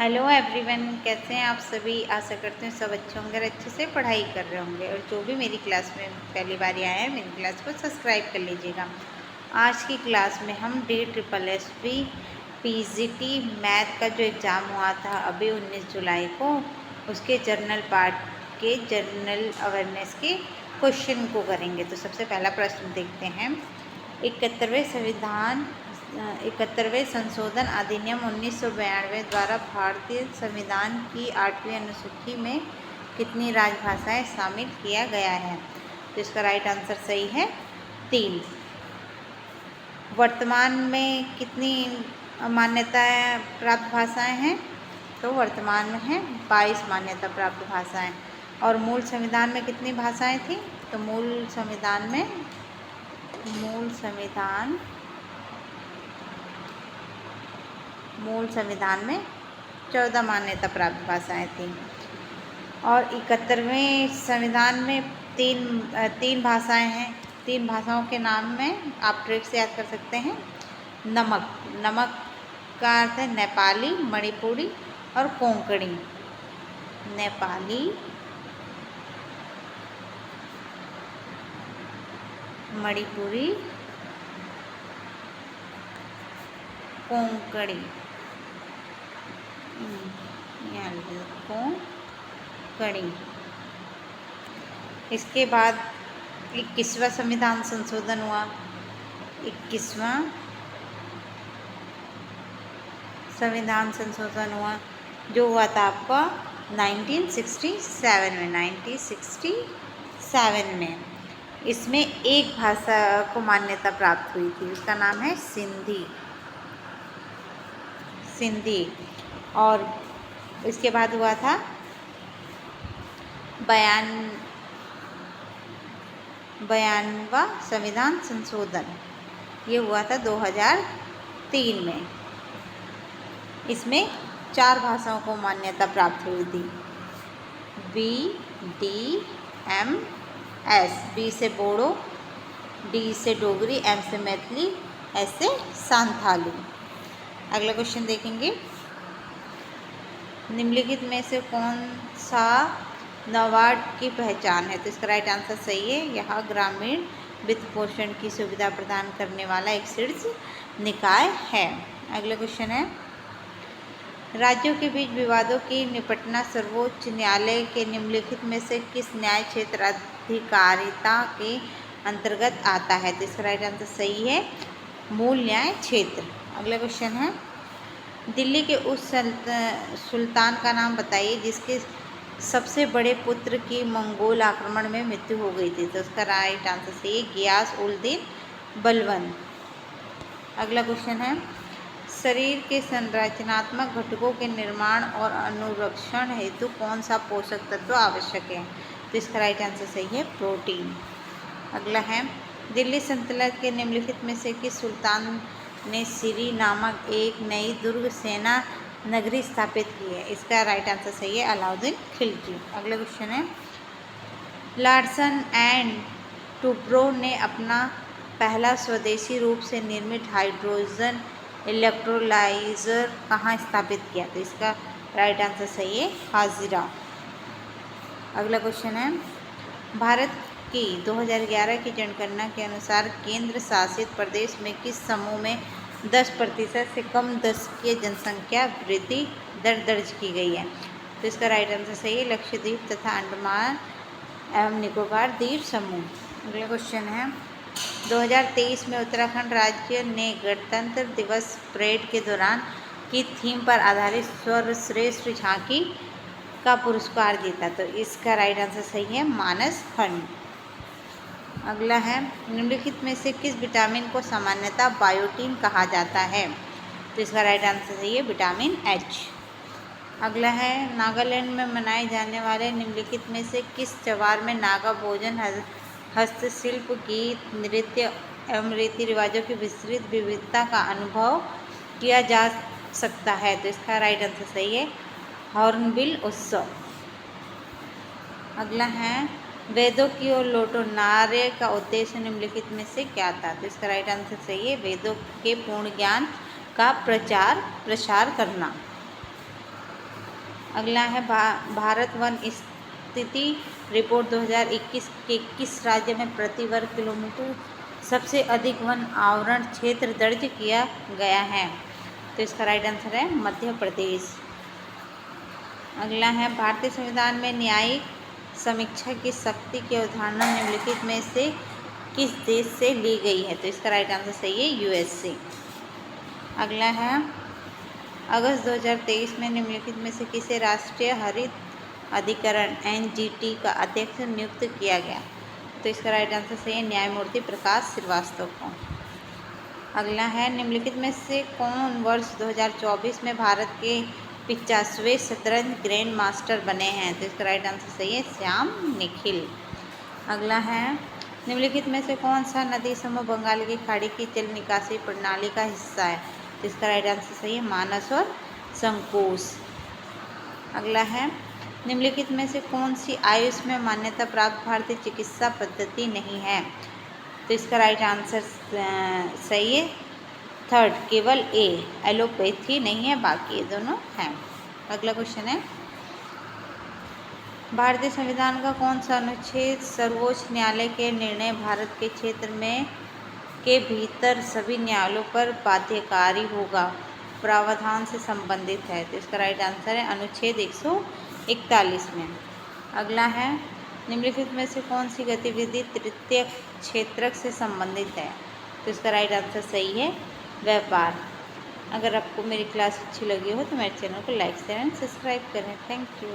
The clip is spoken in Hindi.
हेलो एवरीवन, कैसे हैं आप सभी। आशा करते हैं सब अच्छे होंगे और अच्छे से पढ़ाई कर रहे होंगे। और जो भी मेरी क्लास में पहली बार आए हैं मेरी क्लास को सब्सक्राइब कर लीजिएगा। आज की क्लास में हम DSSS PGT मैथ का जो एग्ज़ाम हुआ था अभी 19 जुलाई को, उसके जर्नल पार्ट के जनरल अवेयरनेस के क्वेश्चन को करेंगे। तो सबसे पहला प्रश्न देखते हैं। 71वें संशोधन अधिनियम 1992 द्वारा भारतीय संविधान की 8वीं अनुसूची में कितनी राजभाषाएं शामिल किया गया है। तो इसका राइट आंसर सही है 3। वर्तमान में कितनी मान्यता प्राप्त भाषाएं हैं। तो वर्तमान में है 22 मान्यता प्राप्त भाषाएं। और मूल संविधान में कितनी भाषाएं थी। तो मूल संविधान में 14 मान्यता प्राप्त भाषाएं थीं। और 71वें संविधान में तीन भाषाएं हैं। 3 भाषाओं के नाम में आप ट्रिक से याद कर सकते हैं। नमक का अर्थ है नेपाली, मणिपुरी और कोंकणी। नेपाली, मणिपुरी, कोंकणी। कोंकणी। इसके बाद 21वां संविधान संशोधन हुआ। 21वां संविधान संशोधन हुआ जो हुआ था आपका 1967 में। इसमें एक भाषा को मान्यता प्राप्त हुई थी, उसका नाम है सिंधी। और इसके बाद हुआ था 92वां संविधान संशोधन, ये हुआ था 2003 में। इसमें 4 भाषाओं को मान्यता प्राप्त हुई थी। BDMS, B से बोडो, D से डोगरी, M से मैथिली, S से सांथाली। अगला क्वेश्चन देखेंगे। निम्नलिखित में से कौन सा नाबार्ड की पहचान है। तो इसका राइट आंसर सही है। यह ग्रामीण वित्त पोषण की सुविधा प्रदान करने वाला एक शीर्ष निकाय है। अगला क्वेश्चन है। राज्यों के बीच विवादों की निपटना सर्वोच्च न्यायालय के निम्नलिखित में से किस न्याय क्षेत्र अधिकारिता के अंतर्गत आता है। तो इसका राइट आंसर सही है, मूल न्याय क्षेत्र। अगला क्वेश्चन है। दिल्ली के उस सुल्तान का नाम बताइए जिसके सबसे बड़े पुत्र की मंगोल आक्रमण में मृत्यु हो गई थी। तो उसका राइट आंसर सही है, गियास-उल-दीन बलबन। अगला क्वेश्चन है। शरीर के संरचनात्मक घटकों के निर्माण और अनुरक्षण हेतु कौन सा पोषक तत्व आवश्यक है। तो इसका राइट आंसर सही है, प्रोटीन। अगला है। दिल्ली सल्तनत के निम्नलिखित में से किस सुल्तान ने सिरी नामक एक नई दुर्ग सेना नगरी स्थापित की है। इसका राइट आंसर सही है, अलाउद्दीन खिलजी। अगला क्वेश्चन है। लार्सन एंड टुब्रो ने अपना पहला स्वदेशी रूप से निर्मित हाइड्रोजन इलेक्ट्रोलाइजर कहाँ स्थापित किया। तो इसका राइट आंसर सही है, हाजिरा। अगला क्वेश्चन है। भारत की 2011 की जनगणना के अनुसार केंद्र शासित प्रदेश में किस समूह में 10% से कम दशकीय जनसंख्या वृद्धि दर दर्ज की गई है। तो इसका राइट आंसर सही है, लक्षद्वीप तथा अंडमान एवं निकोबार द्वीप समूह। अगला क्वेश्चन है। 2023 में उत्तराखंड राज्य ने गणतंत्र दिवस परेड के दौरान की थीम पर आधारित सर्वश्रेष्ठ झांकी का पुरस्कार जीता। तो इसका राइट आंसर सही है, मानस खंड। अगला है। निम्नलिखित में से किस विटामिन को सामान्यतः बायोटीन कहा जाता है। तो इसका राइट आंसर सही है, विटामिन H। अगला है। नागालैंड में मनाए जाने वाले निम्नलिखित में से किस त्योहार में नागा भोजन, हस्तशिल्प, गीत, नृत्य एवं रीति रिवाजों की विस्तृत विविधता का अनुभव किया जा सकता है। तो इसका राइट आंसर सही है, हॉर्नबिल उत्सव। अगला है। वेदों की ओर लौटो नारे का उद्देश्य निम्नलिखित में से क्या था। तो इसका राइट आंसर सही है, वेदों के पूर्ण ज्ञान का प्रचार प्रसार करना। अगला है भारत वन स्थिति रिपोर्ट 2021 के किस राज्य में प्रति वर्ग किलोमीटर सबसे अधिक वन आवरण क्षेत्र दर्ज किया गया है? तो इसका राइट आंसर है मध्य प्रदेश। अगला है भारतीय संविधान में न्यायिक समीक्षा की शक्ति की अवधारणा निम्नलिखित में से किस देश से ली गई है? तो इसका राइट आंसर सही है यूएस से। अगला है अगस्त 2023 में निम्नलिखित में से किसे राष्ट्रीय हरित अधिकरण एनजीटी का अध्यक्ष नियुक्त किया गया? तो इसका राइट आंसर सही है न्यायमूर्ति प्रकाश श्रीवास्तव को। अगला है निम्नलिखित में से कौन वर्ष 2024 में भारत के 50वें शतरंज ग्रैंड मास्टर बने हैं? तो इसका राइट आंसर सही है श्याम निखिल। अगला है निम्नलिखित में से कौन सा नदी समूह बंगाल की खाड़ी की जल निकासी प्रणाली का हिस्सा है? तो इसका राइट आंसर सही है मानस और संकोश। अगला है निम्नलिखित में से कौन सी आयुष में मान्यता प्राप्त भारतीय चिकित्सा पद्धति नहीं है? तो इसका राइट आंसर सही है थर्ड, केवल ए, एलोपैथी नहीं है, बाकी ये दोनों हैं। अगला क्वेश्चन है भारतीय संविधान का कौन सा अनुच्छेद सर्वोच्च न्यायालय के निर्णय भारत के क्षेत्र में के भीतर सभी न्यायालयों पर बाध्यकारी होगा प्रावधान से संबंधित है? तो इसका राइट आंसर है अनुच्छेद 141 में। अगला है निम्नलिखित में से कौन सी गतिविधि तृतीय क्षेत्रक से संबंधित है? तो इसका राइट आंसर सही है व्यापार। अगर आपको मेरी क्लास अच्छी लगी हो तो मेरे चैनल को लाइक शेयर एंड सब्सक्राइब करें। Thank you.